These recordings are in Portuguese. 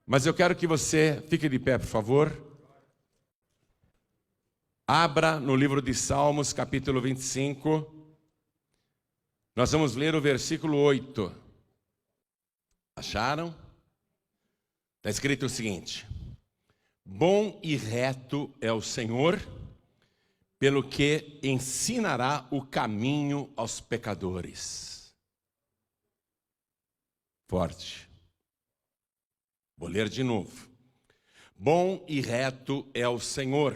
Mas eu quero que você fique de pé, por favor. Abra no livro de Salmos, capítulo 25. Nós vamos ler o versículo 8. Acharam? Está escrito o seguinte: bom e reto é o Senhor, pelo que ensinará o caminho aos pecadores. Forte. Vou ler de novo. Bom e reto é o Senhor,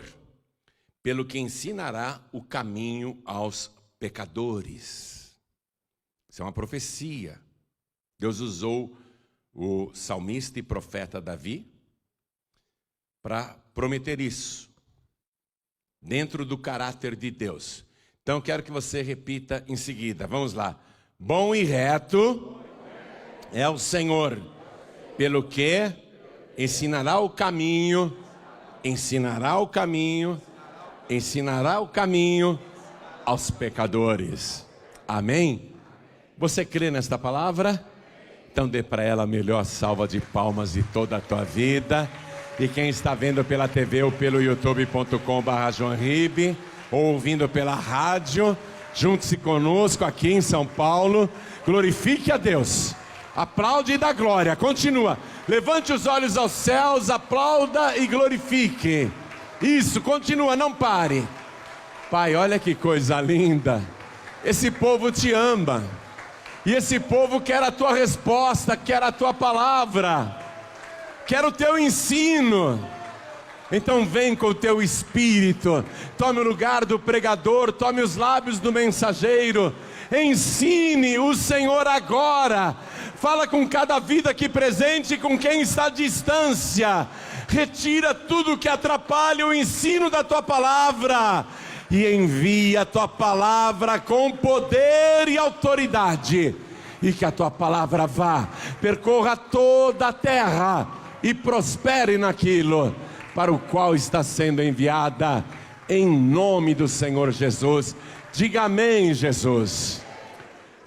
pelo que ensinará o caminho aos pecadores. Isso é uma profecia. Deus usou o salmista e profeta Davi para prometer isso, dentro do caráter de Deus. Então, quero que você repita em seguida. Vamos lá. Bom e reto é o Senhor, pelo que ensinará o caminho, ensinará o caminho aos pecadores. Amém? Você crê nesta palavra? Então dê para ela a melhor salva de palmas de toda a tua vida. E quem está vendo pela TV ou pelo youtube.com/joanribe, ou ouvindo pela rádio, junte-se conosco aqui em São Paulo. Glorifique a Deus. Aplaude e dá glória. Continua. Levante os olhos aos céus, aplauda e glorifique. Isso, continua, não pare. Pai, olha que coisa linda. Esse povo te ama. E esse povo quer a tua resposta, quer a tua palavra, quer o teu ensino. Então vem com o teu espírito, tome o lugar do pregador, tome os lábios do mensageiro, ensine o Senhor agora. Fala com cada vida aqui presente e com quem está à distância. Retira tudo que atrapalha o ensino da tua palavra e envia a tua palavra com poder e autoridade, e que a tua palavra vá, percorra toda a terra e prospere naquilo para o qual está sendo enviada, em nome do Senhor Jesus. Diga amém, Jesus.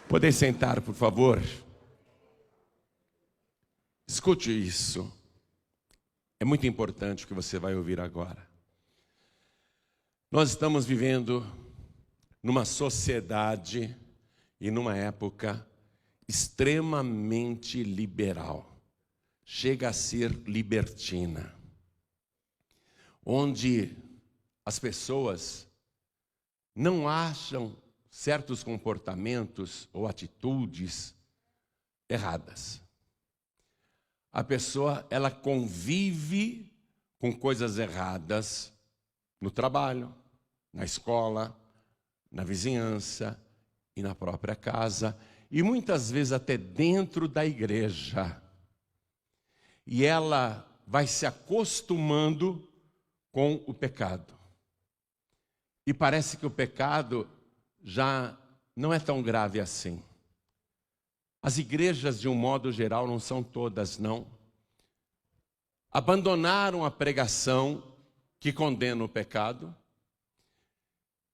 Podem sentar, por favor. Escute isso. É muito importante o que você vai ouvir agora. Nós estamos vivendo numa sociedade e numa época extremamente liberal. Chega a ser libertina. Onde as pessoas não acham certos comportamentos ou atitudes erradas. A pessoa, ela convive com coisas erradas no trabalho, na escola, na vizinhança e na própria casa, e muitas vezes até dentro da igreja. E ela vai se acostumando com o pecado. E parece que o pecado já não é tão grave assim. As igrejas, de um modo geral, não são todas, não, abandonaram a pregação que condena o pecado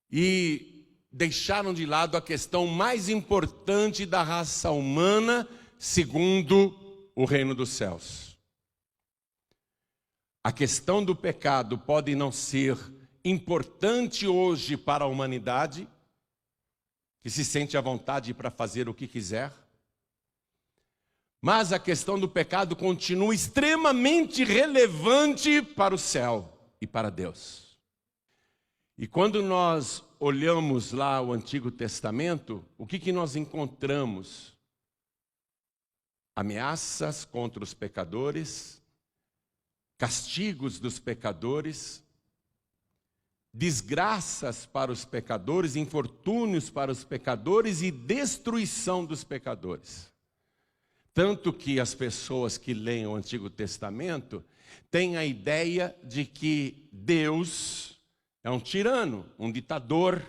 e deixaram de lado a questão mais importante da raça humana, segundo o reino dos céus. A questão do pecado pode não ser importante hoje para a humanidade, que se sente à vontade para fazer o que quiser, mas a questão do pecado continua extremamente relevante para o céu e para Deus. E quando nós olhamos lá o Antigo Testamento, o que nós encontramos? Ameaças contra os pecadores, castigos dos pecadores, desgraças para os pecadores, infortúnios para os pecadores e destruição dos pecadores. Tanto que as pessoas que leem o Antigo Testamento têm a ideia de que Deus é um tirano, um ditador,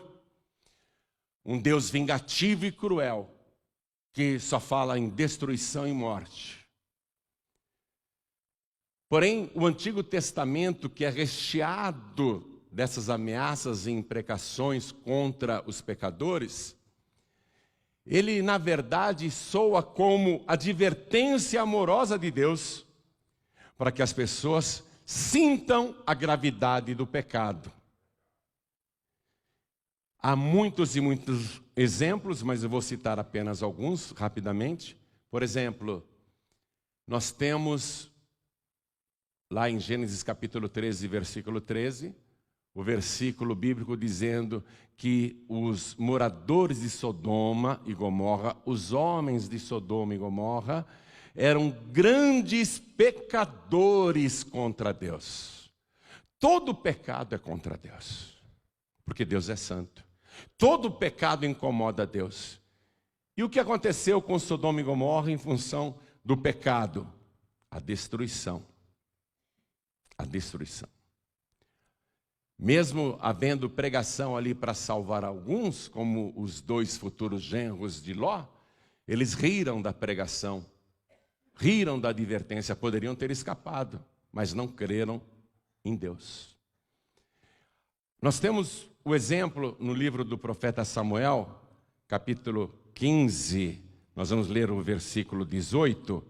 um Deus vingativo e cruel, que só fala em destruição e morte. Porém, o Antigo Testamento, que é recheado dessas ameaças e imprecações contra os pecadores, ele, na verdade, soa como advertência amorosa de Deus, para que as pessoas sintam a gravidade do pecado. Há muitos e muitos exemplos, mas eu vou citar apenas alguns rapidamente. Por exemplo, nós temos lá em Gênesis capítulo 13, versículo 13, o versículo bíblico dizendo que os moradores de Sodoma e Gomorra, os homens de Sodoma e Gomorra, eram grandes pecadores contra Deus. Todo pecado é contra Deus, porque Deus é santo. Todo pecado incomoda a Deus. E o que aconteceu com Sodoma e Gomorra em função do pecado? A destruição. A destruição. Mesmo havendo pregação ali para salvar alguns, como os 2 futuros genros de Ló, eles riram da pregação, riram da advertência, poderiam ter escapado, mas não creram em Deus. Nós temos o exemplo no livro do profeta Samuel, capítulo 15, nós vamos ler o versículo 18.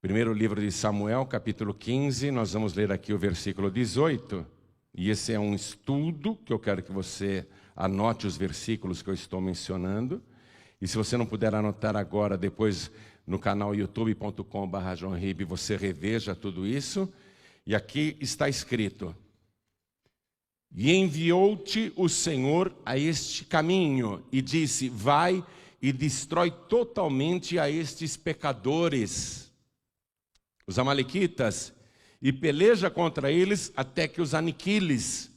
Primeiro livro de Samuel, capítulo 15, nós vamos ler aqui o versículo 18. E esse é um estudo que eu quero que você anote os versículos que eu estou mencionando. E se você não puder anotar agora, depois no canal youtube.com/joãoribe, você reveja tudo isso. E aqui está escrito: e enviou-te o Senhor a este caminho, e disse: vai e destrói totalmente a estes pecadores, os amalequitas, e peleja contra eles até que os aniquiles.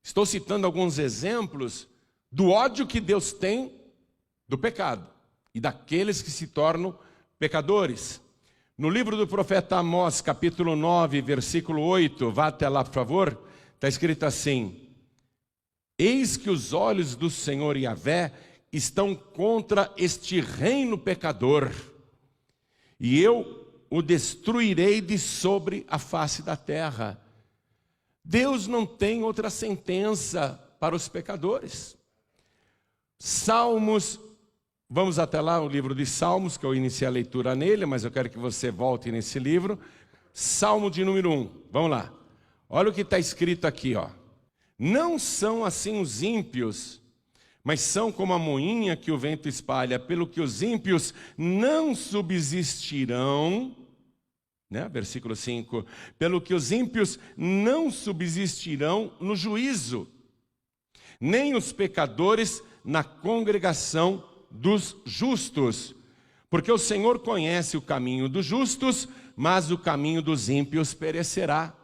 Estou citando alguns exemplos do ódio que Deus tem do pecado e daqueles que se tornam pecadores. No livro do profeta Amós, capítulo 9, versículo 8, vá até lá, por favor. Está escrito assim: eis que os olhos do Senhor Yahvé estão contra este reino pecador, e eu o destruirei de sobre a face da terra. Deus não tem outra sentença para os pecadores. Salmos, vamos até lá, o livro de Salmos, que eu iniciei a leitura nele, mas eu quero que você volte nesse livro. Salmo de número 1, vamos lá. Olha o que está escrito aqui, ó. Não são assim os ímpios, mas são como a moinha que o vento espalha, pelo que os ímpios não subsistirão, né? Versículo 5, pelo que os ímpios não subsistirão no juízo, nem os pecadores na congregação dos justos, porque o Senhor conhece o caminho dos justos, mas o caminho dos ímpios perecerá.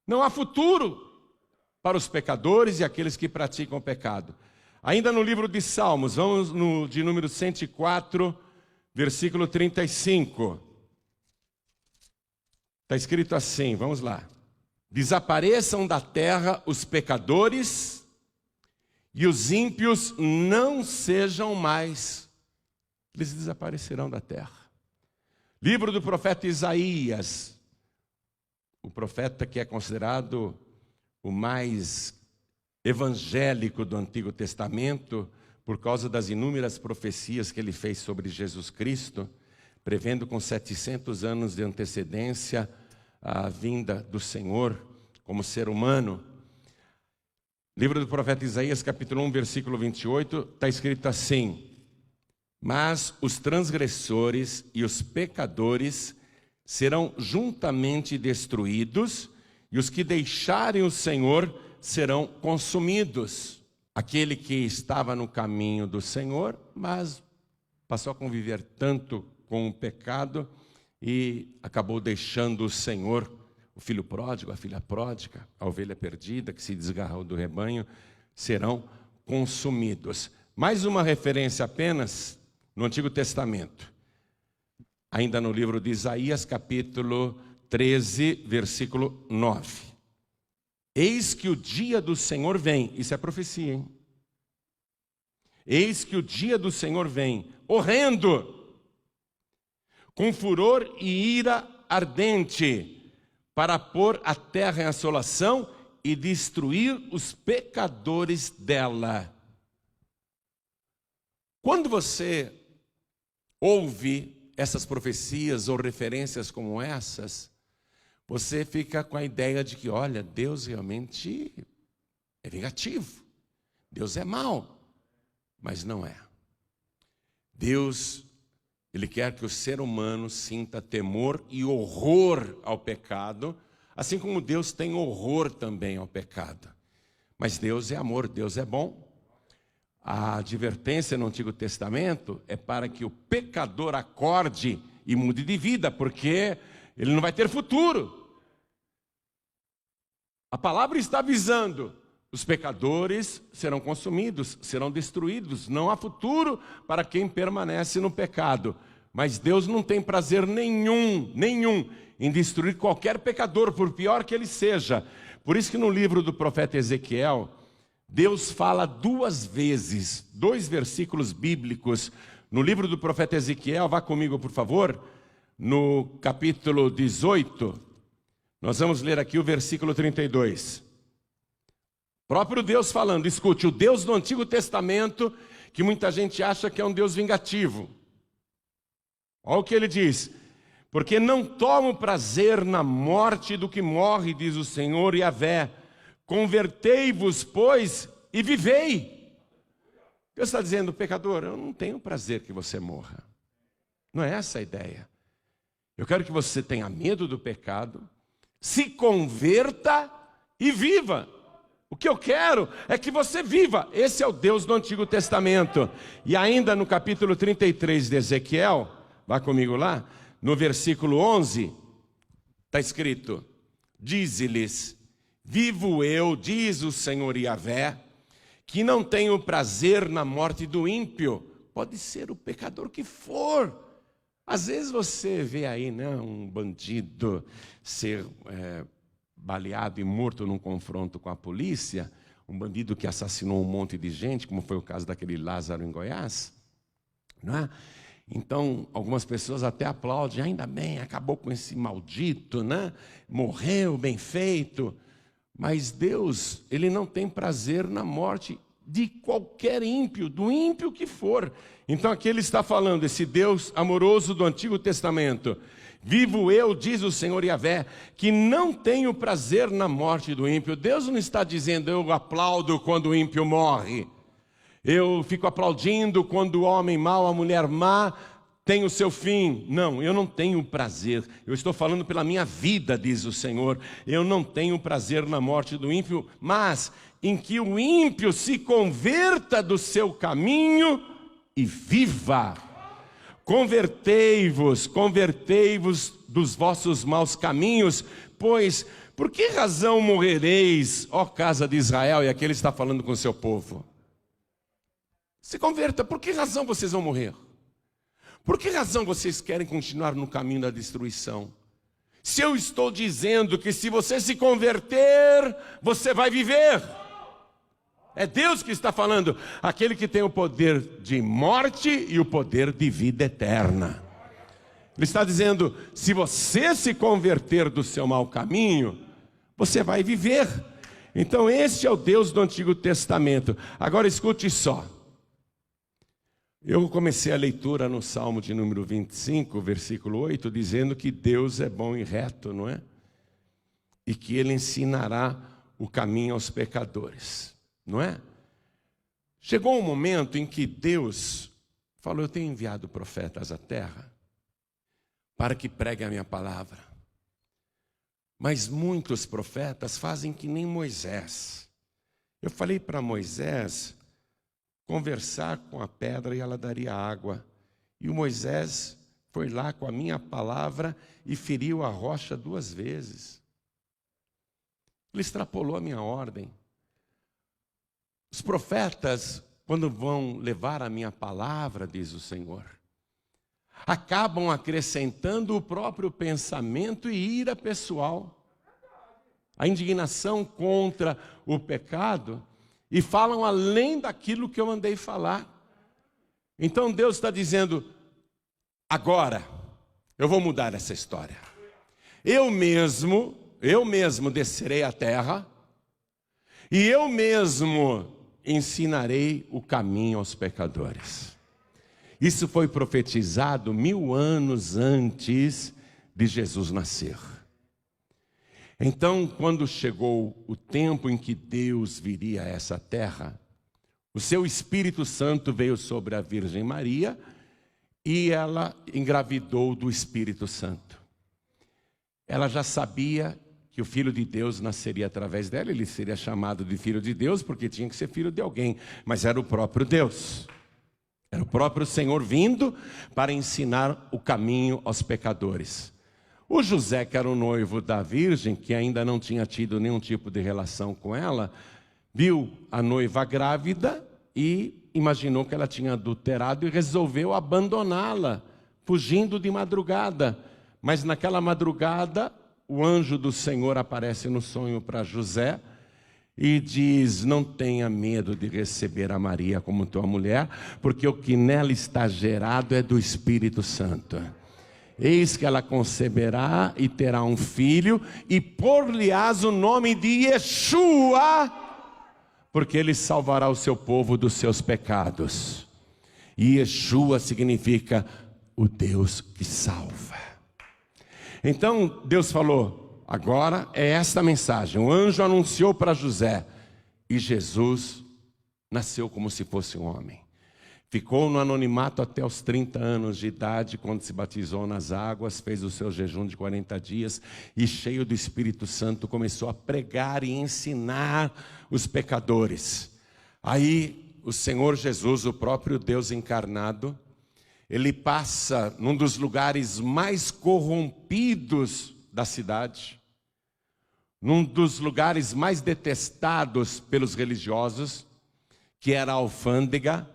Não há futuro para os pecadores e aqueles que praticam o pecado. Ainda no livro de Salmos, vamos no de número 104, versículo 35. Está escrito assim, vamos lá. Desapareçam da terra os pecadores e os ímpios não sejam mais. Eles desaparecerão da terra. Livro do profeta Isaías, o profeta que é considerado o mais evangélico do Antigo Testamento, por causa das inúmeras profecias que ele fez sobre Jesus Cristo, prevendo com 700 anos de antecedência a vinda do Senhor como ser humano. Livro do profeta Isaías, capítulo 1, versículo 28, está escrito assim: mas os transgressores e os pecadores serão juntamente destruídos, e os que deixarem o Senhor serão consumidos. Aquele que estava no caminho do Senhor, mas passou a conviver tanto com o pecado e acabou deixando o Senhor, o filho pródigo, a filha pródiga, a ovelha perdida que se desgarrou do rebanho, serão consumidos. Mais uma referência apenas no Antigo Testamento. Ainda no livro de Isaías, capítulo 13, versículo 9. Eis que o dia do Senhor vem. Isso é profecia, hein? Eis que o dia do Senhor vem, horrendo, com furor e ira ardente, para pôr a terra em assolação e destruir os pecadores dela. Quando você ouve essas profecias ou referências como essas, você fica com a ideia de que, olha, Deus realmente é vingativo, Deus é mau, mas não é. Deus, Ele quer que o ser humano sinta temor e horror ao pecado, assim como Deus tem horror também ao pecado. Mas Deus é amor, Deus é bom. A advertência no Antigo Testamento é para que o pecador acorde e mude de vida, porque ele não vai ter futuro. A palavra está avisando: os pecadores serão consumidos, serão destruídos, não há futuro para quem permanece no pecado. Mas Deus não tem prazer nenhum em destruir qualquer pecador, por pior que ele seja. Por isso que no livro do profeta Ezequiel, Deus fala 2 vezes, 2 versículos bíblicos. No livro do profeta Ezequiel, vá comigo por favor, no capítulo 18, nós vamos ler aqui o versículo 32. Próprio Deus falando, escute, o Deus do Antigo Testamento, que muita gente acha que é um Deus vingativo. Olha o que ele diz: porque não tomo prazer na morte do que morre, diz o Senhor Yahvé. Convertei-vos, pois, e vivei. Deus está dizendo, pecador, eu não tenho prazer que você morra. Não é essa a ideia. Eu quero que você tenha medo do pecado, se converta e viva. O que eu quero é que você viva. Esse é o Deus do Antigo Testamento. E ainda no capítulo 33 de Ezequiel, vá comigo lá, no versículo 11, está escrito: dize-lhes, vivo eu, diz o Senhor Yahvé, que não tenho prazer na morte do ímpio. Pode ser o pecador que for. Às vezes você vê aí, né, um bandido ser baleado e morto num confronto com a polícia, um bandido que assassinou um monte de gente, como foi o caso daquele Lázaro em Goiás, não é? Então, algumas pessoas até aplaudem, ainda bem, acabou com esse maldito, né? Morreu, bem feito. Mas Deus, Ele não tem prazer na morte de qualquer ímpio, do ímpio que for. Então aqui Ele está falando, esse Deus amoroso do Antigo Testamento: vivo eu, diz o Senhor Yahvé, que não tenho prazer na morte do ímpio. Deus não está dizendo, eu aplaudo quando o ímpio morre. Eu fico aplaudindo quando o homem mau, a mulher má tem o seu fim. Não, eu não tenho prazer. Eu estou falando pela minha vida, diz o Senhor. Eu não tenho prazer na morte do ímpio, mas em que o ímpio se converta do seu caminho e viva. Convertei-vos dos vossos maus caminhos, pois por que razão morrereis, ó casa de Israel? E aqui ele está falando com o seu povo. Se converta, por que razão vocês vão morrer? Por que razão vocês querem continuar no caminho da destruição? Se eu estou dizendo que se você se converter, você vai viver. É Deus que está falando, aquele que tem o poder de morte e o poder de vida eterna. Ele está dizendo, se você se converter do seu mau caminho, você vai viver. Então esse é o Deus do Antigo Testamento. Agora escute só. Eu comecei a leitura no Salmo de número 25, versículo 8, dizendo que Deus é bom e reto, não é? E que Ele ensinará o caminho aos pecadores, não é? Chegou um momento em que Deus falou, eu tenho enviado profetas à terra para que preguem a minha palavra. Mas muitos profetas fazem que nem Moisés. Eu falei para Moisés conversar com a pedra e ela daria água. E o Moisés foi lá com a minha palavra e feriu a rocha 2 vezes. Ele extrapolou a minha ordem. Os profetas, quando vão levar a minha palavra, diz o Senhor, acabam acrescentando o próprio pensamento e ira pessoal. A indignação contra o pecado, e falam além daquilo que eu mandei falar. Então Deus está dizendo, agora, eu vou mudar essa história. Eu mesmo descerei à terra, e eu mesmo ensinarei o caminho aos pecadores. Isso foi profetizado 1000 anos antes de Jesus nascer. Então, quando chegou o tempo em que Deus viria a essa terra, o seu Espírito Santo veio sobre a Virgem Maria e ela engravidou do Espírito Santo. Ela já sabia que o Filho de Deus nasceria através dela, ele seria chamado de Filho de Deus, porque tinha que ser filho de alguém, mas era o próprio Deus. Era o próprio Senhor vindo para ensinar o caminho aos pecadores. O José, que era o noivo da Virgem, que ainda não tinha tido nenhum tipo de relação com ela, viu a noiva grávida e imaginou que ela tinha adulterado e resolveu abandoná-la, fugindo de madrugada. Mas naquela madrugada, o anjo do Senhor aparece no sonho para José e diz: não tenha medo de receber a Maria como tua mulher, porque o que nela está gerado é do Espírito Santo. Eis que ela conceberá e terá um filho, e por-lhe-ás o nome de Yeshua, porque ele salvará o seu povo dos seus pecados. E Yeshua significa o Deus que salva. Então Deus falou: agora é esta mensagem. O anjo anunciou para José, e Jesus nasceu como se fosse um homem. Ficou no anonimato até os 30 anos de idade, quando se batizou nas águas, fez o seu jejum de 40 dias e, cheio do Espírito Santo, começou a pregar e ensinar os pecadores. Aí o Senhor Jesus, o próprio Deus encarnado, ele passa num dos lugares mais corrompidos da cidade, num dos lugares mais detestados pelos religiosos, que era a alfândega,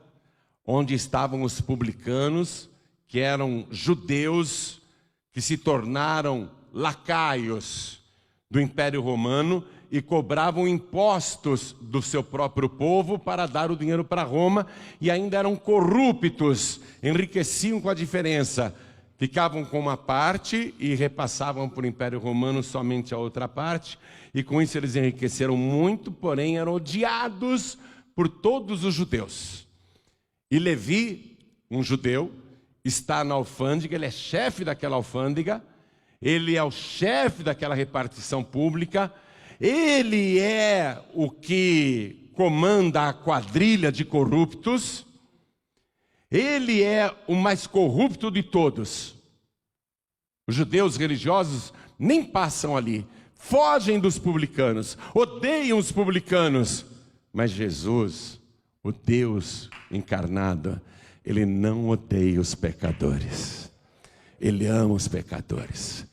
onde estavam os publicanos, que eram judeus, que se tornaram lacaios do Império Romano e cobravam impostos do seu próprio povo para dar o dinheiro para Roma, e ainda eram corruptos, enriqueciam com a diferença. Ficavam com uma parte e repassavam para o Império Romano somente a outra parte, e com isso eles enriqueceram muito, porém eram odiados por todos os judeus. E Levi, um judeu, está na alfândega, ele é chefe daquela alfândega, ele é o chefe daquela repartição pública, ele é o que comanda a quadrilha de corruptos, ele é o mais corrupto de todos. Os judeus religiosos nem passam ali, fogem dos publicanos, odeiam os publicanos, mas Jesus, o Deus encarnado, ele não odeia os pecadores, ele ama os pecadores.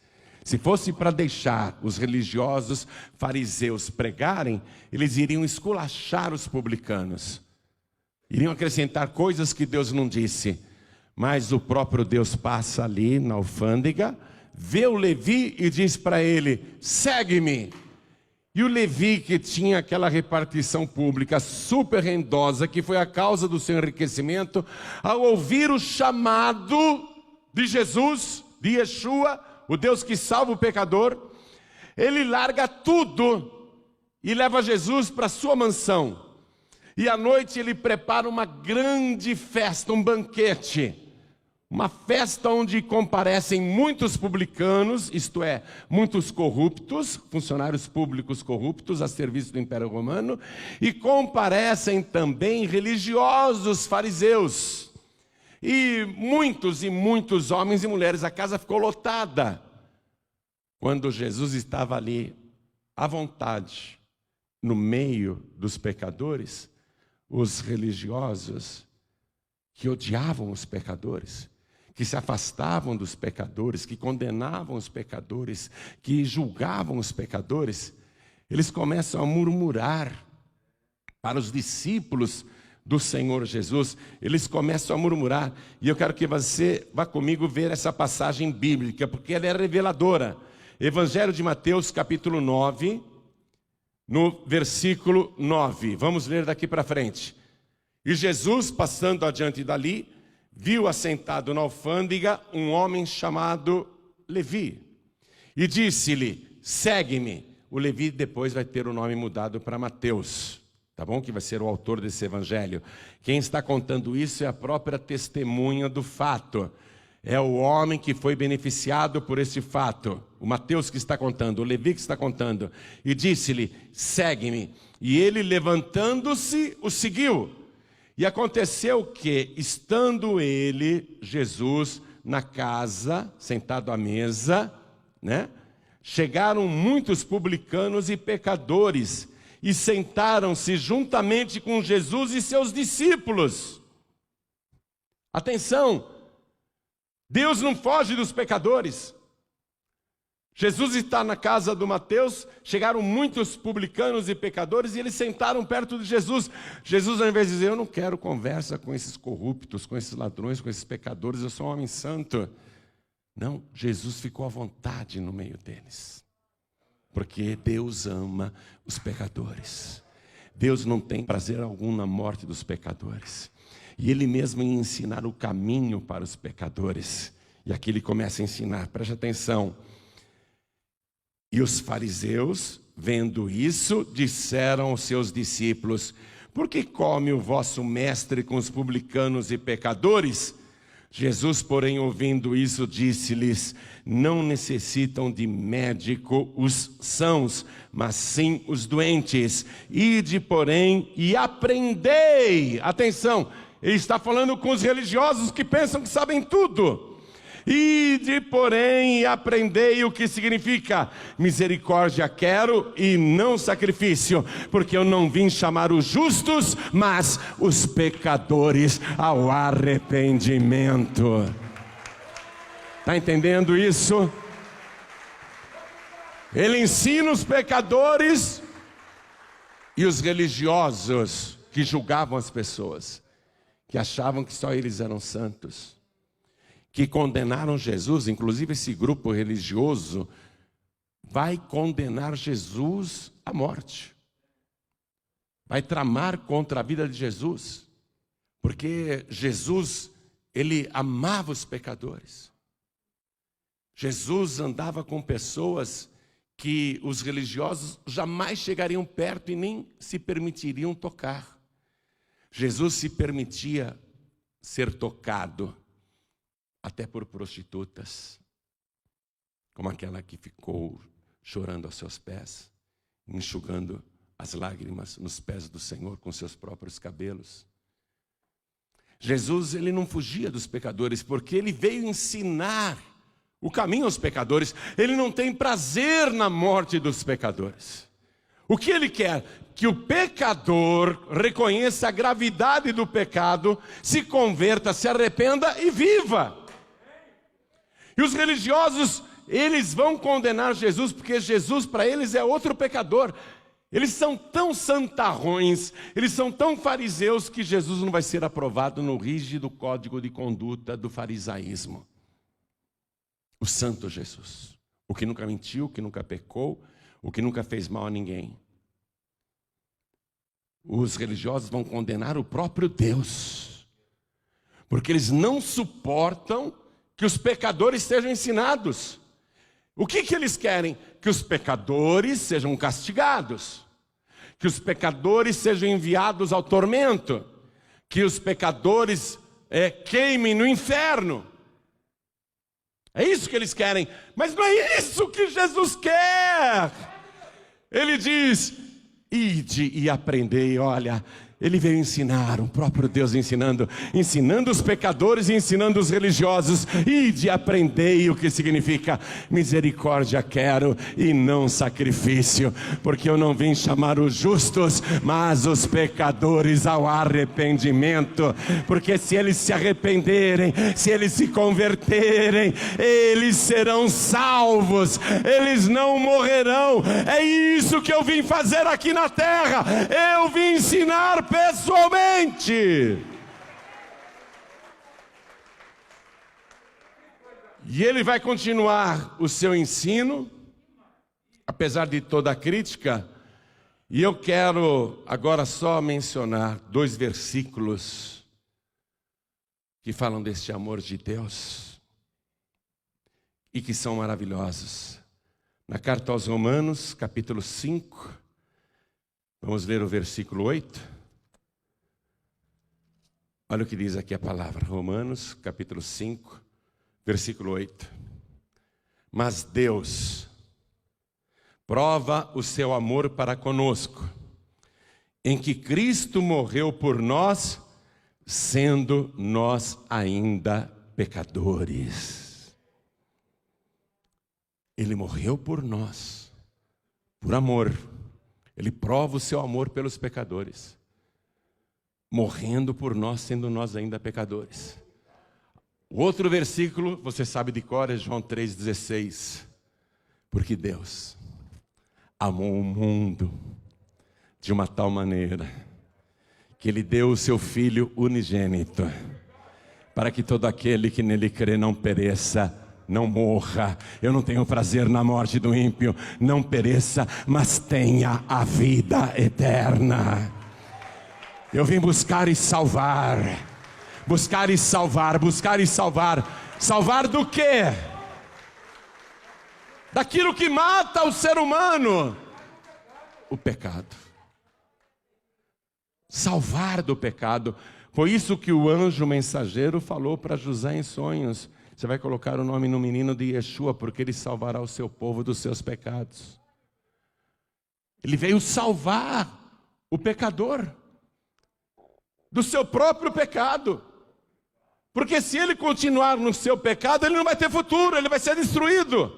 Se fosse para deixar os religiosos fariseus pregarem, eles iriam esculachar os publicanos, iriam acrescentar coisas que Deus não disse. Mas o próprio Deus passa ali na alfândega, vê o Levi e diz para ele: segue-me. E o Levi, que tinha aquela repartição pública super rendosa, que foi a causa do seu enriquecimento, ao ouvir o chamado de Jesus, de Yeshua, o Deus que salva o pecador, ele larga tudo e leva Jesus para sua mansão. E à noite ele prepara uma grande festa, um banquete. Uma festa onde comparecem muitos publicanos, isto é, muitos corruptos, funcionários públicos corruptos a serviço do Império Romano, e comparecem também religiosos fariseus. E muitos homens e mulheres, a casa ficou lotada. Quando Jesus estava ali, à vontade, no meio dos pecadores, os religiosos que odiavam os pecadores, que se afastavam dos pecadores, que condenavam os pecadores, que julgavam os pecadores, eles começam a murmurar para os discípulos do Senhor Jesus. Eles começam a murmurar, e eu quero que você vá comigo ver essa passagem bíblica, porque ela é reveladora. Evangelho de Mateus, capítulo 9, no versículo 9. Vamos ler daqui para frente. E Jesus, passando adiante dali, viu assentado na alfândega um homem chamado Levi, e disse-lhe: segue-me. O Levi depois vai ter o nome mudado para Mateus. tá bom? Que vai ser o autor desse evangelho. Quem está contando isso é a própria testemunha do fato. É o homem que foi beneficiado por esse fato. O Mateus que está contando, o Levi que está contando. E disse-lhe, segue-me. E ele, levantando-se, o seguiu. E aconteceu que, estando ele, Jesus, na casa, sentado à mesa, né? Chegaram muitos publicanos e pecadores, e sentaram-se juntamente com Jesus e seus discípulos. Atenção! Deus não foge dos pecadores. Jesus está na casa do Mateus, chegaram muitos publicanos e pecadores e eles sentaram perto de Jesus. Jesus, ao invés de dizer, eu não quero conversa com esses corruptos, com esses ladrões, com esses pecadores, eu sou um homem santo. Não, Jesus ficou à vontade no meio deles. Porque Deus ama os pecadores. Deus não tem prazer algum na morte dos pecadores. E Ele mesmo ia ensinar o caminho para os pecadores. E aqui Ele começa a ensinar, preste atenção. E os fariseus, vendo isso, disseram aos seus discípulos, por que come o vosso mestre com os publicanos e pecadores? Jesus, porém, ouvindo isso, disse-lhes, não necessitam de médico os sãos, mas sim os doentes. Ide, porém, e aprendei. Atenção, ele está falando com os religiosos que pensam que sabem tudo. Ide, porém, e aprendei o que significa misericórdia quero e não sacrifício, porque eu não vim chamar os justos, mas os pecadores ao arrependimento. Está entendendo isso? Ele ensina os pecadores e os religiosos que julgavam as pessoas, que achavam que só eles eram santos, que condenaram Jesus. Inclusive esse grupo religioso vai condenar Jesus à morte. Vai tramar contra a vida de Jesus. Porque Jesus, ele amava os pecadores. Jesus andava com pessoas que os religiosos jamais chegariam perto e nem se permitiriam tocar. Jesus se permitia ser tocado até por prostitutas, como aquela que ficou chorando aos seus pés, enxugando as lágrimas nos pés do Senhor com seus próprios cabelos. Jesus, ele não fugia dos pecadores, porque ele veio ensinar o caminho aos pecadores. Ele não tem prazer na morte dos pecadores. O que ele quer? Que o pecador reconheça a gravidade do pecado, se converta, se arrependa e viva. E os religiosos, eles vão condenar Jesus, porque Jesus para eles é outro pecador. Eles são tão santarrões, eles são tão fariseus, que Jesus não vai ser aprovado no rígido código de conduta do farisaísmo. O santo Jesus, o que nunca mentiu, o que nunca pecou, o que nunca fez mal a ninguém. Os religiosos vão condenar o próprio Deus, porque eles não suportam que os pecadores sejam ensinados. O que eles querem? Que os pecadores sejam castigados, que os pecadores sejam enviados ao tormento, que os pecadores queimem no inferno. É isso que eles querem, mas não é isso que Jesus quer. Ele diz, ide e aprendei. Olha, ele veio ensinar, o próprio Deus ensinando os pecadores e ensinando os religiosos. Ide, aprendei o que significa misericórdia quero e não sacrifício, porque eu não vim chamar os justos, mas os pecadores ao arrependimento. Porque se eles se arrependerem, se eles se converterem, eles serão salvos, eles não morrerão. É isso que eu vim fazer aqui na terra. Eu vim ensinar pessoalmente. E ele vai continuar o seu ensino, apesar de toda a crítica. E eu quero agora só mencionar 2 versículos que falam deste amor de Deus e que são maravilhosos. Na carta aos Romanos, capítulo 5, Vamos ler o versículo 8. Olha o que diz aqui a palavra. Romanos, capítulo 5, versículo 8. Mas Deus prova o seu amor para conosco, em que Cristo morreu por nós, sendo nós ainda pecadores. Ele morreu por nós, por amor. Ele prova o seu amor pelos pecadores, morrendo por nós, sendo nós ainda pecadores. O outro versículo, você sabe de cor, é João 3,16. Porque Deus amou o mundo de uma tal maneira que Ele deu o seu Filho unigênito, para que todo aquele que nele crê não pereça, não morra. Eu não tenho prazer na morte do ímpio, não pereça, mas tenha a vida eterna. Eu vim buscar e salvar. Buscar e salvar, buscar e salvar. Salvar do quê? Daquilo que mata o ser humano. O pecado. Salvar do pecado. Foi isso que o anjo mensageiro falou para José em sonhos. Você vai colocar o nome no menino de Yeshua, porque ele salvará o seu povo dos seus pecados. Ele veio salvar o pecador do seu próprio pecado. Porque se ele continuar no seu pecado, ele não vai ter futuro, ele vai ser destruído.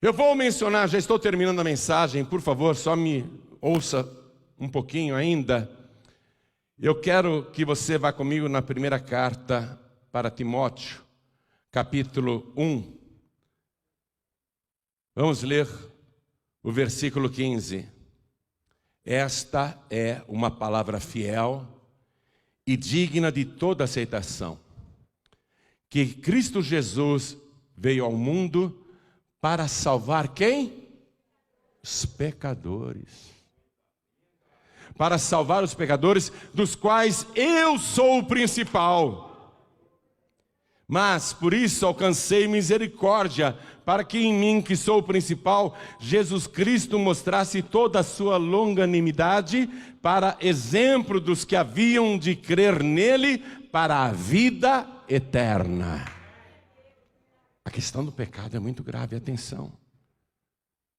Eu vou mencionar, já estou terminando a mensagem, por favor, só me ouça um pouquinho ainda. Eu quero que você vá comigo na primeira carta para Timóteo, capítulo 1. Vamos ler o versículo 15. Esta é uma palavra fiel e digna de toda aceitação, que Cristo Jesus veio ao mundo para salvar quem? Os pecadores. Para salvar os pecadores, dos quais eu sou o principal. Mas, por isso, alcancei misericórdia, para que em mim, que sou o principal, Jesus Cristo mostrasse toda a sua longanimidade, para exemplo dos que haviam de crer nele, para a vida eterna. A questão do pecado é muito grave, atenção.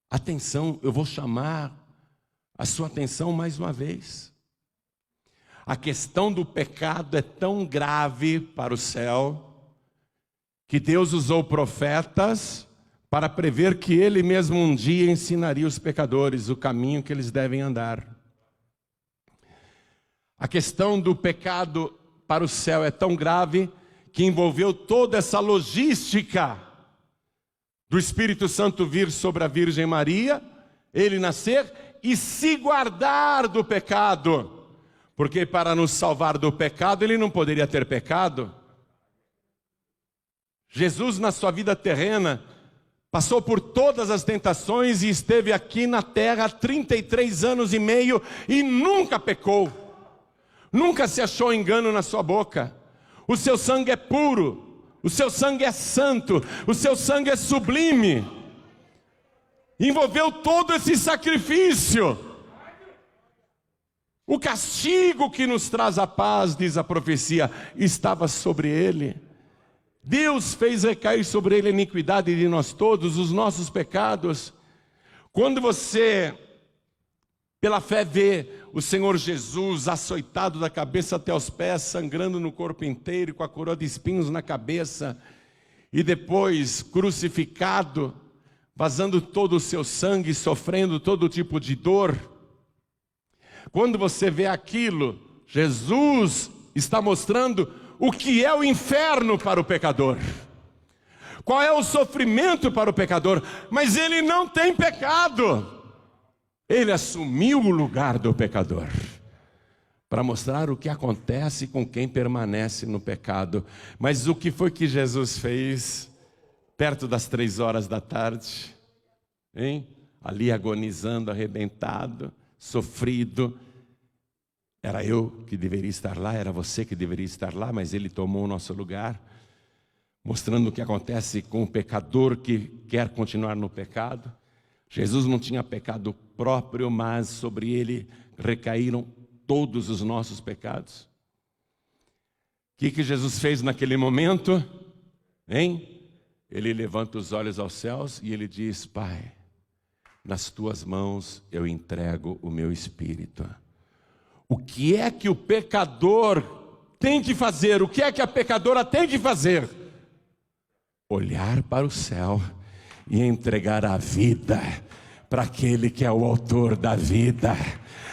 Atenção, eu vou chamar a sua atenção mais uma vez. A questão do pecado é tão grave para o céu, que Deus usou profetas para prever que Ele mesmo um dia ensinaria os pecadores o caminho que eles devem andar. A questão do pecado para o céu é tão grave que envolveu toda essa logística do Espírito Santo vir sobre a Virgem Maria, Ele nascer e se guardar do pecado, porque para nos salvar do pecado Ele não poderia ter pecado. Jesus, na sua vida terrena, passou por todas as tentações e esteve aqui na terra 33 anos e meio e nunca pecou. Nunca se achou engano na sua boca. O seu sangue é puro, o seu sangue é santo, o seu sangue é sublime. Envolveu todo esse sacrifício. O castigo que nos traz a paz, diz a profecia, estava sobre ele. Deus fez recair sobre ele a iniquidade de nós todos, os nossos pecados. Quando você, pela fé, vê o Senhor Jesus açoitado da cabeça até os pés, sangrando no corpo inteiro, com a coroa de espinhos na cabeça, e depois crucificado, vazando todo o seu sangue, sofrendo todo tipo de dor. Quando você vê aquilo, Jesus está mostrando o que é o inferno para o pecador, qual é o sofrimento para o pecador, mas ele não tem pecado, ele assumiu o lugar do pecador, para mostrar o que acontece com quem permanece no pecado. Mas o que foi que Jesus fez, perto das 3 horas da tarde, hein? Ali agonizando, arrebentado, sofrido. Era eu que deveria estar lá, era você que deveria estar lá, mas Ele tomou o nosso lugar, mostrando o que acontece com o pecador que quer continuar no pecado. Jesus não tinha pecado próprio, mas sobre ele recaíram todos os nossos pecados. O que Jesus fez naquele momento? Hein? Ele levanta os olhos aos céus e ele diz: Pai, nas tuas mãos eu entrego o meu espírito. O que é que o pecador tem que fazer? O que é que a pecadora tem que fazer? Olhar para o céu e entregar a vida para aquele que é o autor da vida,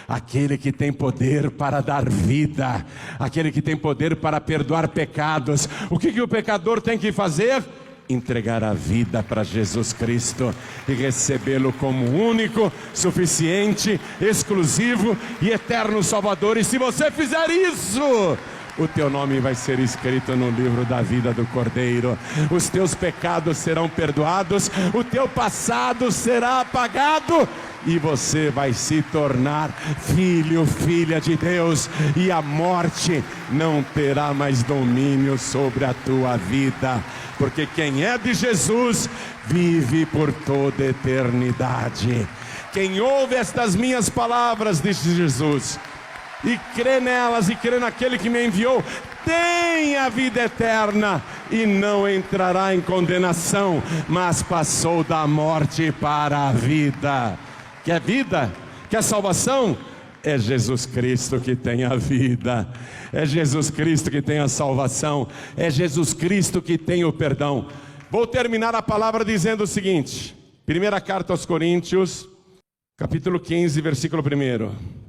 aquele que tem poder para dar vida, aquele que tem poder para perdoar pecados. O que o pecador tem que fazer? Entregar a vida para Jesus Cristo e recebê-lo como único, suficiente, exclusivo e eterno Salvador. E se você fizer isso, o teu nome vai ser escrito no livro da vida do Cordeiro. Os teus pecados serão perdoados, o teu passado será apagado e você vai se tornar filho, filha de Deus, e a morte não terá mais domínio sobre a tua vida, porque quem é de Jesus vive por toda a eternidade. Quem ouve estas minhas palavras, disse Jesus, e crê nelas e crê naquele que me enviou, tem a vida eterna e não entrará em condenação, mas passou da morte para a vida. Quer vida? Quer salvação? É Jesus Cristo que tem a vida, é Jesus Cristo que tem a salvação, é Jesus Cristo que tem o perdão. Vou terminar a palavra dizendo o seguinte: primeira carta aos Coríntios, capítulo 15, versículo 1.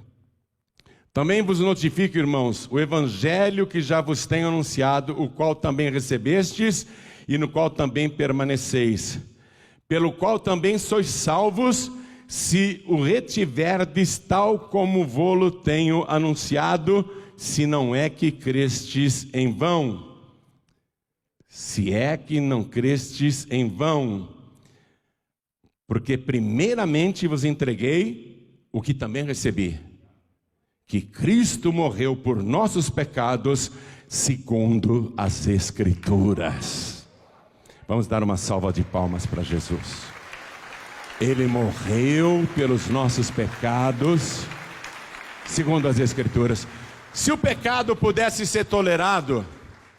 Também vos notifico, irmãos, o evangelho que já vos tenho anunciado, o qual também recebestes e no qual também permaneceis, pelo qual também sois salvos, se o retiverdes tal como vô-lo tenho anunciado, se não é que crestes em vão. Se é que não crestes em vão, porque primeiramente vos entreguei o que também recebi, que Cristo morreu por nossos pecados, segundo as Escrituras. Vamos dar uma salva de palmas para Jesus. Ele morreu pelos nossos pecados, segundo as Escrituras. Se o pecado pudesse ser tolerado,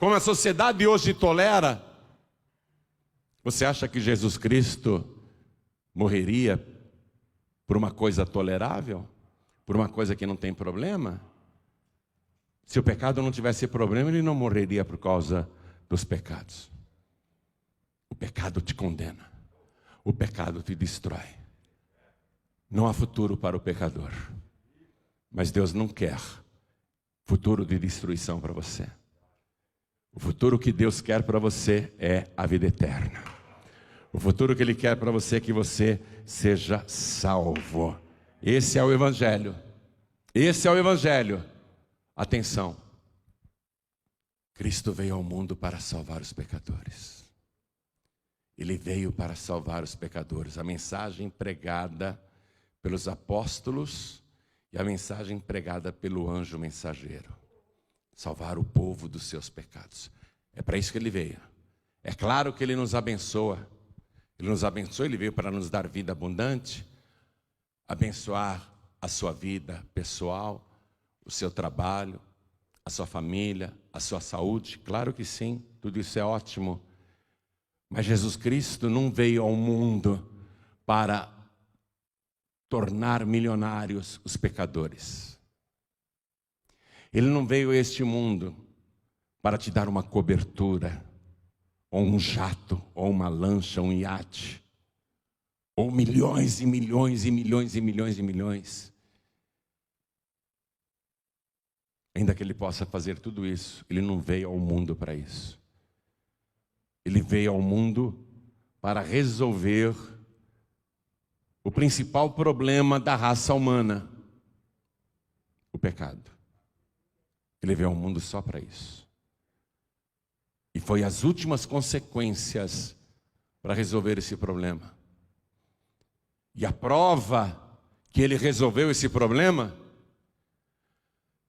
como a sociedade hoje tolera, você acha que Jesus Cristo morreria por uma coisa tolerável? Por uma coisa que não tem problema? Se o pecado não tivesse problema, ele não morreria por causa dos pecados. O pecado te condena. O pecado te destrói. Não há futuro para o pecador. Mas Deus não quer futuro de destruição para você. O futuro que Deus quer para você é a vida eterna. O futuro que Ele quer para você é que você seja salvo. Esse é o Evangelho. Esse é o Evangelho. Atenção. Cristo veio ao mundo para salvar os pecadores. Ele veio para salvar os pecadores. A mensagem pregada pelos apóstolos e a mensagem pregada pelo anjo mensageiro. Salvar o povo dos seus pecados. É para isso que Ele veio. É claro que Ele nos abençoa. Ele nos abençoa, Ele veio para nos dar vida abundante. Abençoar a sua vida pessoal, o seu trabalho, a sua família, a sua saúde. Claro que sim, tudo isso é ótimo. Mas Jesus Cristo não veio ao mundo para tornar milionários os pecadores. Ele não veio a este mundo para te dar uma cobertura, ou um jato, ou uma lancha, um iate, ou milhões e milhões e milhões e milhões e milhões. Ainda que Ele possa fazer tudo isso, Ele não veio ao mundo para isso. Ele veio ao mundo para resolver o principal problema da raça humana, o pecado. Ele veio ao mundo só para isso. E foi as últimas consequências para resolver esse problema. E a prova que Ele resolveu esse problema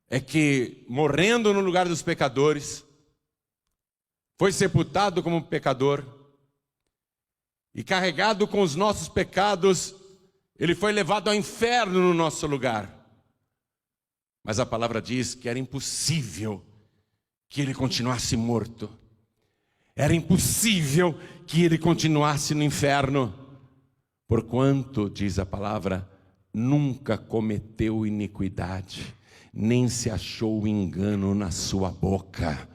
é que, morrendo no lugar dos pecadores, foi sepultado como pecador e carregado com os nossos pecados Ele foi levado ao inferno no nosso lugar. Mas a palavra diz que era impossível que ele continuasse morto. Era impossível que ele continuasse no inferno. Porquanto, diz a palavra, nunca cometeu iniquidade, nem se achou engano na sua boca.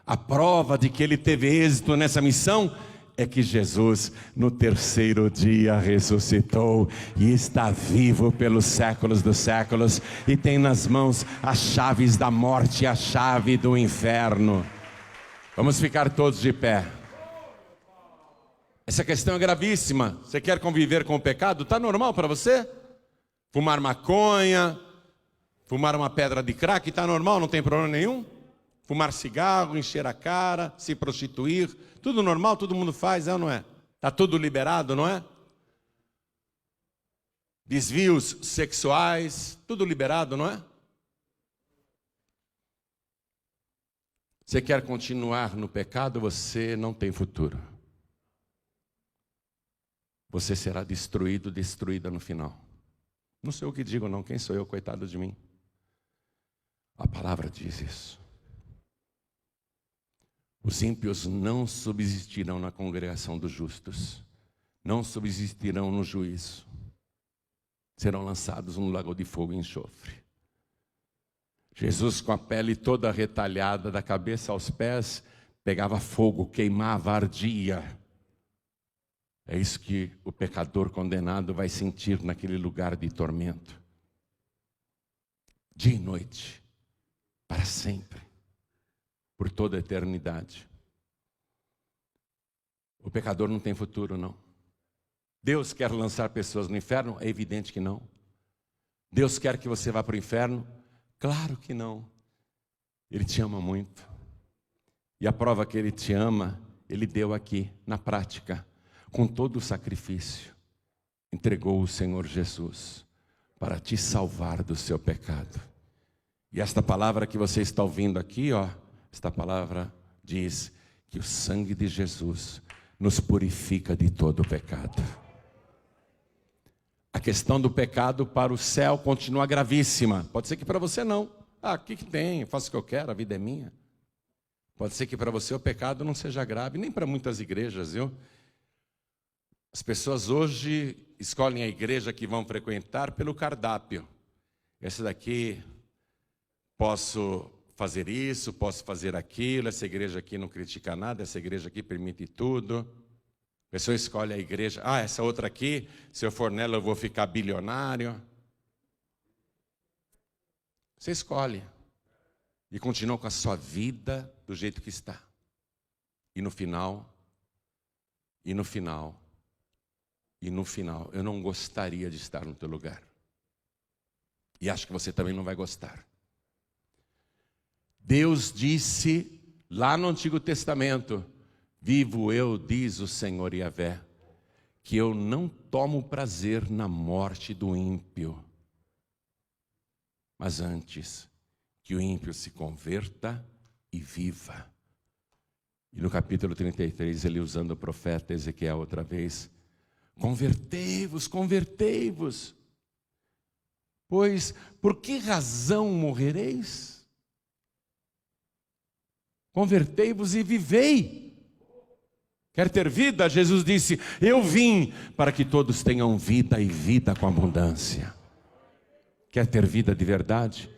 A prova de que ele teve êxito nessa missão é que Jesus, no terceiro dia, ressuscitou e está vivo pelos séculos dos séculos e tem nas mãos as chaves da morte e a chave do inferno. Vamos ficar todos de pé. Essa questão é gravíssima. Você quer conviver com o pecado? Está normal para você? Fumar maconha, fumar uma pedra de crack, está normal, não tem problema nenhum? Fumar cigarro, encher a cara, se prostituir, tudo normal, todo mundo faz, é ou não é? Está tudo liberado, não é? Desvios sexuais, tudo liberado, não é? Você quer continuar no pecado, você não tem futuro. Você será destruído, destruída no final. Não sei o que digo não, quem sou eu, coitado de mim? A palavra diz isso. Os ímpios não subsistirão na congregação dos justos, não subsistirão no juízo, serão lançados no lago de fogo e enxofre. Jesus, com a pele toda retalhada, da cabeça aos pés, pegava fogo, queimava, ardia. É isso que o pecador condenado vai sentir naquele lugar de tormento. Dia e noite, para sempre. Por toda a eternidade. O pecador não tem futuro, não. Deus quer lançar pessoas no inferno? É evidente que não. Deus quer que você vá para o inferno? Claro que não. Ele te ama muito. E a prova que Ele te ama, Ele deu aqui, na prática, com todo o sacrifício. Entregou o Senhor Jesus para te salvar do seu pecado. E esta palavra que você está ouvindo aqui, esta palavra diz que o sangue de Jesus nos purifica de todo o pecado. A questão do pecado para o céu continua gravíssima. Pode ser que para você não. O que tem? Eu faço o que eu quero, a vida é minha. Pode ser que para você o pecado não seja grave, nem para muitas igrejas, viu? As pessoas hoje escolhem a igreja que vão frequentar pelo cardápio. Essa daqui posso fazer isso, posso fazer aquilo, essa igreja aqui não critica nada, essa igreja aqui permite tudo. A pessoa escolhe a igreja, essa outra aqui, se eu for nela eu vou ficar bilionário. Você escolhe e continua com a sua vida do jeito que está. E no final, eu não gostaria de estar no teu lugar. E acho que você também não vai gostar. Deus disse lá no Antigo Testamento, vivo eu, diz o Senhor Yahvé, que eu não tomo prazer na morte do ímpio, mas antes que o ímpio se converta e viva. E no capítulo 33, ele usando o profeta Ezequiel outra vez, convertei-vos, convertei-vos, pois por que razão morrereis? Convertei-vos e vivei. Quer ter vida? Jesus disse, eu vim para que todos tenham vida e vida com abundância. Quer ter vida de verdade?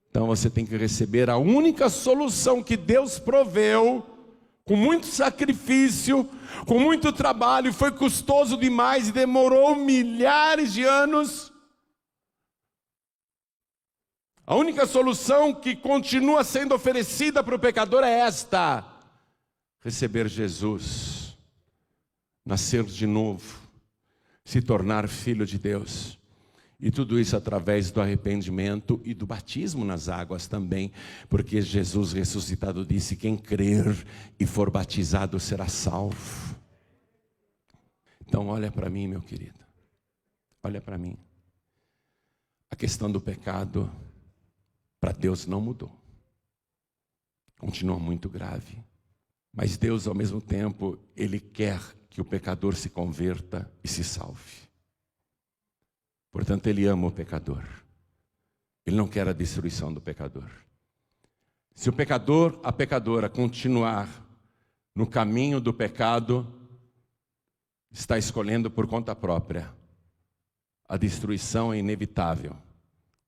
Então você tem que receber a única solução que Deus proveu, com muito sacrifício, com muito trabalho, foi custoso demais e demorou milhares de anos. A única solução que continua sendo oferecida para o pecador é esta: receber Jesus, nascer de novo, se tornar filho de Deus. E tudo isso através do arrependimento e do batismo nas águas também, porque Jesus ressuscitado disse, quem crer e for batizado será salvo. Então olha para mim, meu querido, olha para mim. A questão do pecado para Deus não mudou, continua muito grave, mas Deus ao mesmo tempo, Ele quer que o pecador se converta e se salve. Portanto, Ele ama o pecador. Ele não quer a destruição do pecador. Se o pecador, a pecadora, continuar no caminho do pecado, está escolhendo por conta própria. A destruição é inevitável.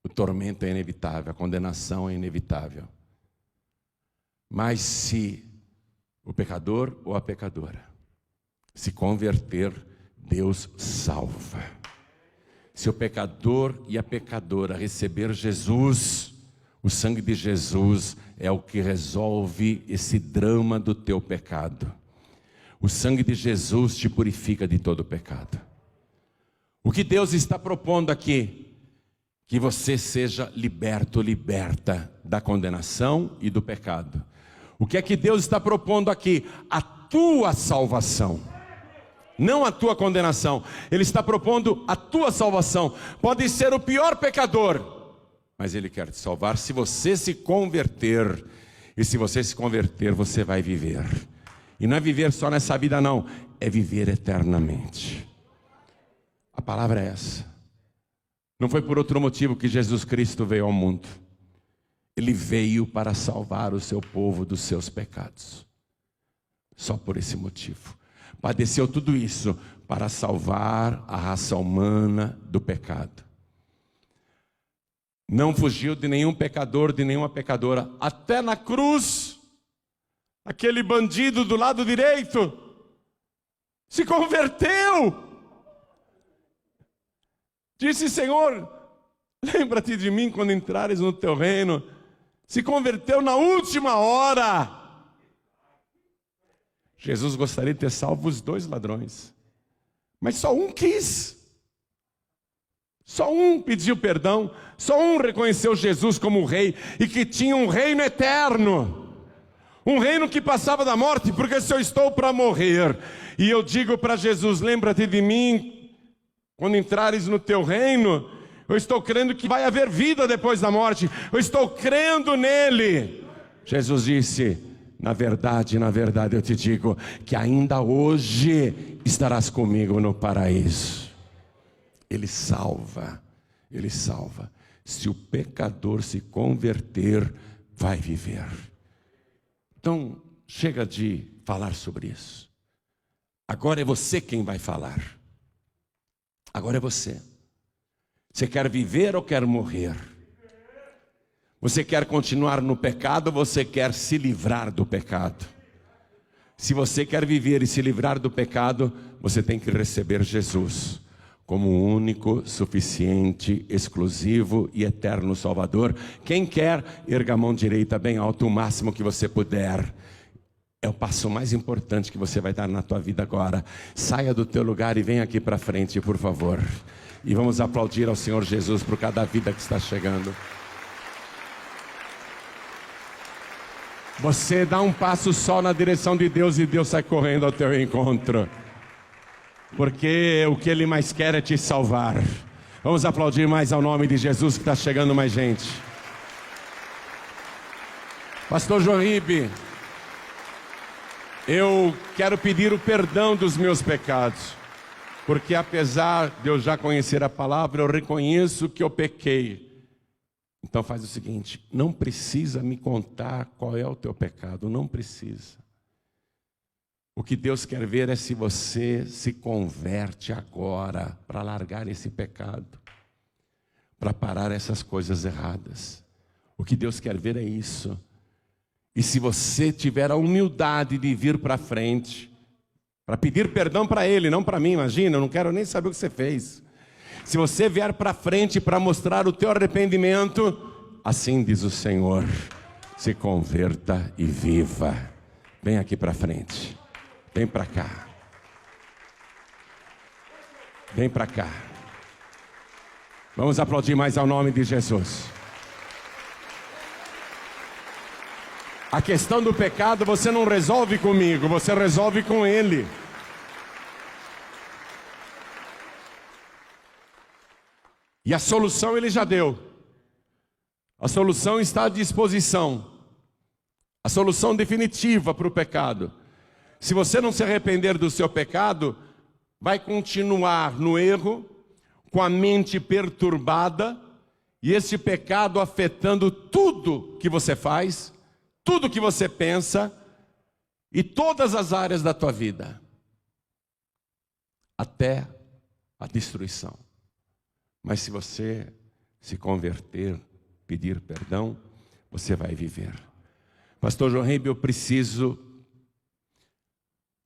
O tormento é inevitável. A condenação é inevitável. Mas se o pecador ou a pecadora se converter, Deus salva. Se o pecador e a pecadora receber Jesus, o sangue de Jesus é o que resolve esse drama do teu pecado. O sangue de Jesus te purifica de todo pecado. O que Deus está propondo aqui? Que você seja liberto, liberta da condenação e do pecado. O que é que Deus está propondo aqui? A tua salvação. Não a tua condenação. Ele está propondo a tua salvação. Pode ser o pior pecador, mas Ele quer te salvar se você se converter. E se você se converter, você vai viver. E não é viver só nessa vida não, é viver eternamente. A palavra é essa. Não foi por outro motivo que Jesus Cristo veio ao mundo. Ele veio para salvar o seu povo dos seus pecados. Só por esse motivo. Padeceu tudo isso para salvar a raça humana do pecado. Não fugiu de nenhum pecador, de nenhuma pecadora. Até na cruz, aquele bandido do lado direito se converteu. Disse: Senhor, lembra-te de mim quando entrares no teu reino. Se converteu na última hora. Jesus gostaria de ter salvo os dois ladrões, mas só um quis. Só um pediu perdão. Só um reconheceu Jesus como rei e que tinha um reino eterno. Um reino que passava da morte, porque se eu estou para morrer e eu digo para Jesus: lembra-te de mim quando entrares no teu reino, eu estou crendo que vai haver vida depois da morte. Eu estou crendo nele. Jesus disse: na verdade eu te digo que ainda hoje estarás comigo no paraíso. Ele salva, Ele salva. Se o pecador se converter, vai viver. Então, chega de falar sobre isso. Agora é você quem vai falar. Agora é você. Você quer viver ou quer morrer? Você quer continuar no pecado ou você quer se livrar do pecado? Se você quer viver e se livrar do pecado, você tem que receber Jesus como o único, suficiente, exclusivo e eterno Salvador. Quem quer, erga a mão direita bem alto, o máximo que você puder. É o passo mais importante que você vai dar na tua vida agora. Saia do teu lugar e venha aqui para frente, por favor. E vamos aplaudir ao Senhor Jesus por cada vida que está chegando. Você dá um passo só na direção de Deus e Deus sai correndo ao teu encontro. Porque o que Ele mais quer é te salvar. Vamos aplaudir mais ao nome de Jesus, que está chegando mais gente. Pastor João Ribe, eu quero pedir o perdão dos meus pecados. Porque apesar de eu já conhecer a palavra, eu reconheço que eu pequei. Então faz o seguinte: não precisa me contar qual é o teu pecado, não precisa. O que Deus quer ver é se você se converte agora para largar esse pecado, para parar essas coisas erradas. O que Deus quer ver é isso. E se você tiver a humildade de vir para frente, para pedir perdão para Ele, não para mim, imagina, eu não quero nem saber o que você fez. Se você vier para frente para mostrar o teu arrependimento, assim diz o Senhor: se converta e viva. Vem aqui para frente. Vem para cá. Vem para cá. Vamos aplaudir mais ao nome de Jesus. A questão do pecado você não resolve comigo, você resolve com Ele. E a solução Ele já deu. A solução está à disposição. A solução definitiva para o pecado. Se você não se arrepender do seu pecado, vai continuar no erro, com a mente perturbada, e esse pecado afetando tudo que você faz, tudo que você pensa, e todas as áreas da tua vida, até a destruição. Mas se você se converter, pedir perdão, você vai viver. Pastor João Ribeiro, eu preciso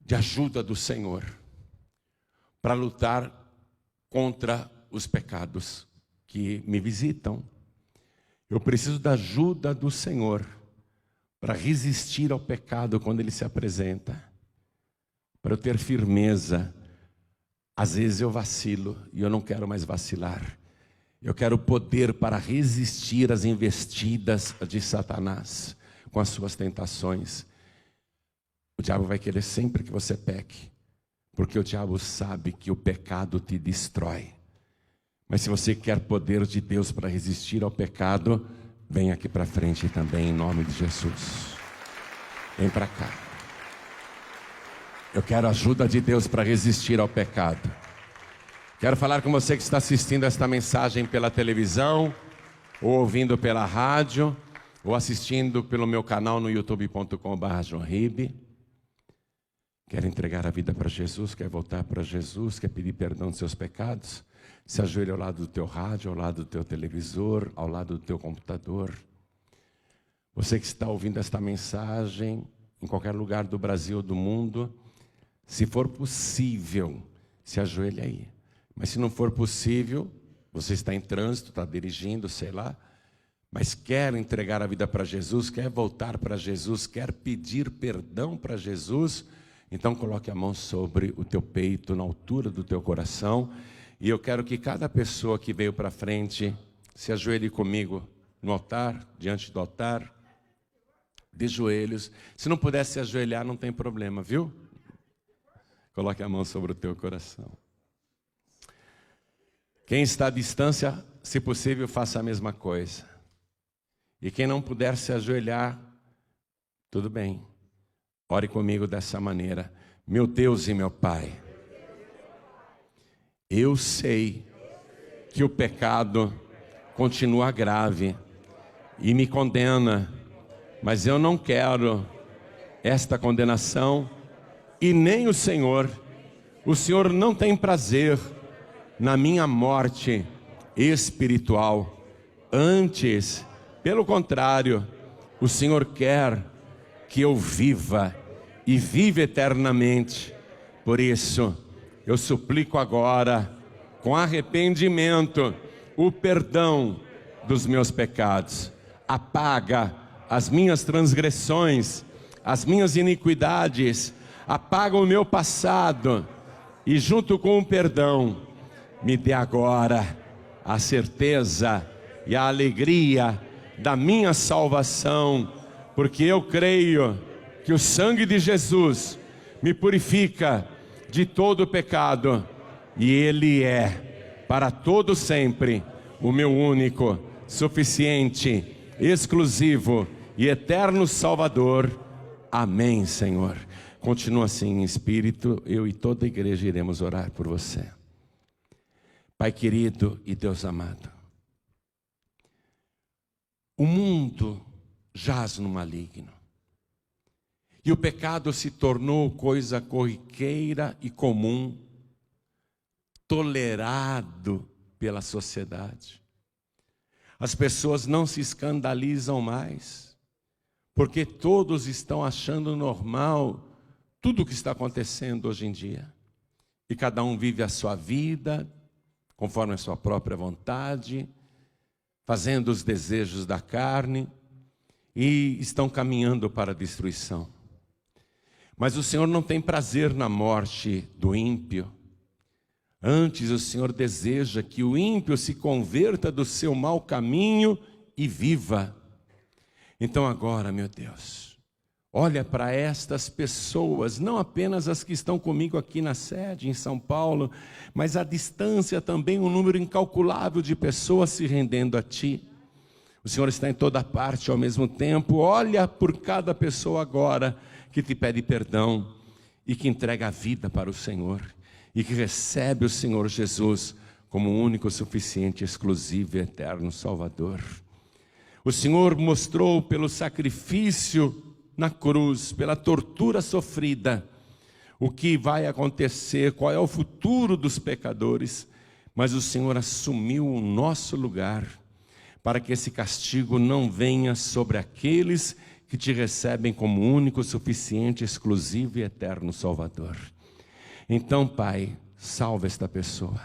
de ajuda do Senhor para lutar contra os pecados que me visitam. Eu preciso da ajuda do Senhor para resistir ao pecado quando ele se apresenta, para eu ter firmeza. Às vezes eu vacilo e eu não quero mais vacilar. Eu quero poder para resistir às investidas de Satanás com as suas tentações. O diabo vai querer sempre que você peque, porque o diabo sabe que o pecado te destrói. Mas se você quer poder de Deus para resistir ao pecado, vem aqui para frente também, em nome de Jesus. Vem para cá. Eu quero a ajuda de Deus para resistir ao pecado. Quero falar com você que está assistindo esta mensagem pela televisão, ou ouvindo pela rádio, ou assistindo pelo meu canal no youtube.com/joãoribe. Quer entregar a vida para Jesus, quer voltar para Jesus, quer pedir perdão dos seus pecados? Se ajoelhe ao lado do teu rádio, ao lado do teu televisor, ao lado do teu computador. Você que está ouvindo esta mensagem em qualquer lugar do Brasil ou do mundo, se for possível, se ajoelhe aí. Mas se não for possível, você está em trânsito, está dirigindo, sei lá, mas quer entregar a vida para Jesus, quer voltar para Jesus, quer pedir perdão para Jesus, então coloque a mão sobre o teu peito, na altura do teu coração. E eu quero que cada pessoa que veio para frente se ajoelhe comigo no altar, diante do altar, de joelhos. Se não puder se ajoelhar, não tem problema, viu? Coloque a mão sobre o teu coração. Quem está à distância, se possível, faça a mesma coisa. E quem não puder se ajoelhar, tudo bem. Ore comigo dessa maneira. Meu Deus e meu Pai, eu sei que o pecado continua grave e me condena, mas eu não quero esta condenação e nem o Senhor. O Senhor não tem prazer na minha morte espiritual. Antes, pelo contrário, o Senhor quer que eu viva e viva eternamente. Por isso, eu suplico agora, com arrependimento, o perdão dos meus pecados. Apaga as minhas transgressões, as minhas iniquidades, apaga o meu passado e junto com o perdão, me dê agora a certeza e a alegria da minha salvação, porque eu creio que o sangue de Jesus me purifica de todo pecado, e Ele é, para todo sempre, o meu único, suficiente, exclusivo e eterno Salvador. Amém, Senhor. Continua assim em espírito, eu e toda a igreja iremos orar por você. Pai querido e Deus amado, o mundo jaz no maligno, e o pecado se tornou coisa corriqueira e comum, tolerado pela sociedade. As pessoas não se escandalizam mais, porque todos estão achando normal tudo o que está acontecendo hoje em dia. E cada um vive a sua vida, conforme a sua própria vontade, fazendo os desejos da carne, e estão caminhando para a destruição. Mas o Senhor não tem prazer na morte do ímpio. Antes, o Senhor deseja que o ímpio se converta do seu mau caminho e viva. Então agora, meu Deus, olha para estas pessoas, não apenas as que estão comigo aqui na sede, em São Paulo, mas à distância também um número incalculável de pessoas se rendendo a Ti. O Senhor está em toda parte ao mesmo tempo. Olha por cada pessoa agora que te pede perdão e que entrega a vida para o Senhor e que recebe o Senhor Jesus como único, suficiente, exclusivo e eterno Salvador. O Senhor mostrou pelo sacrifício na cruz, pela tortura sofrida, o que vai acontecer, qual é o futuro dos pecadores, mas o Senhor assumiu o nosso lugar, para que esse castigo não venha sobre aqueles que te recebem como único, suficiente, exclusivo e eterno Salvador. Então, Pai, salva esta pessoa,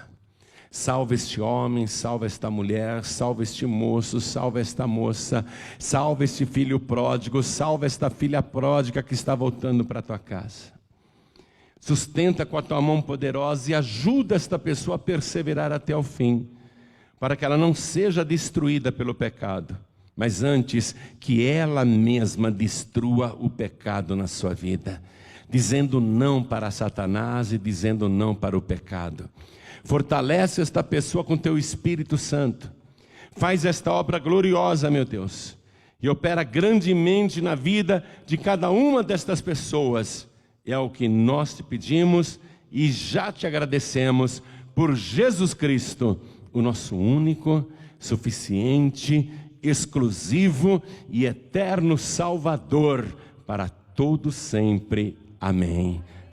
salva este homem, salva esta mulher, salva este moço, salva esta moça, salva este filho pródigo, salva esta filha pródiga que está voltando para a tua casa. Sustenta com a tua mão poderosa e ajuda esta pessoa a perseverar até o fim, para que ela não seja destruída pelo pecado, mas antes que ela mesma destrua o pecado na sua vida, dizendo não para Satanás e dizendo não para o pecado. Fortalece esta pessoa com teu Espírito Santo, faz esta obra gloriosa, meu Deus, e opera grandemente na vida de cada uma destas pessoas. É o que nós te pedimos e já te agradecemos por Jesus Cristo, o nosso único, suficiente, exclusivo e eterno Salvador para todo sempre. Amém.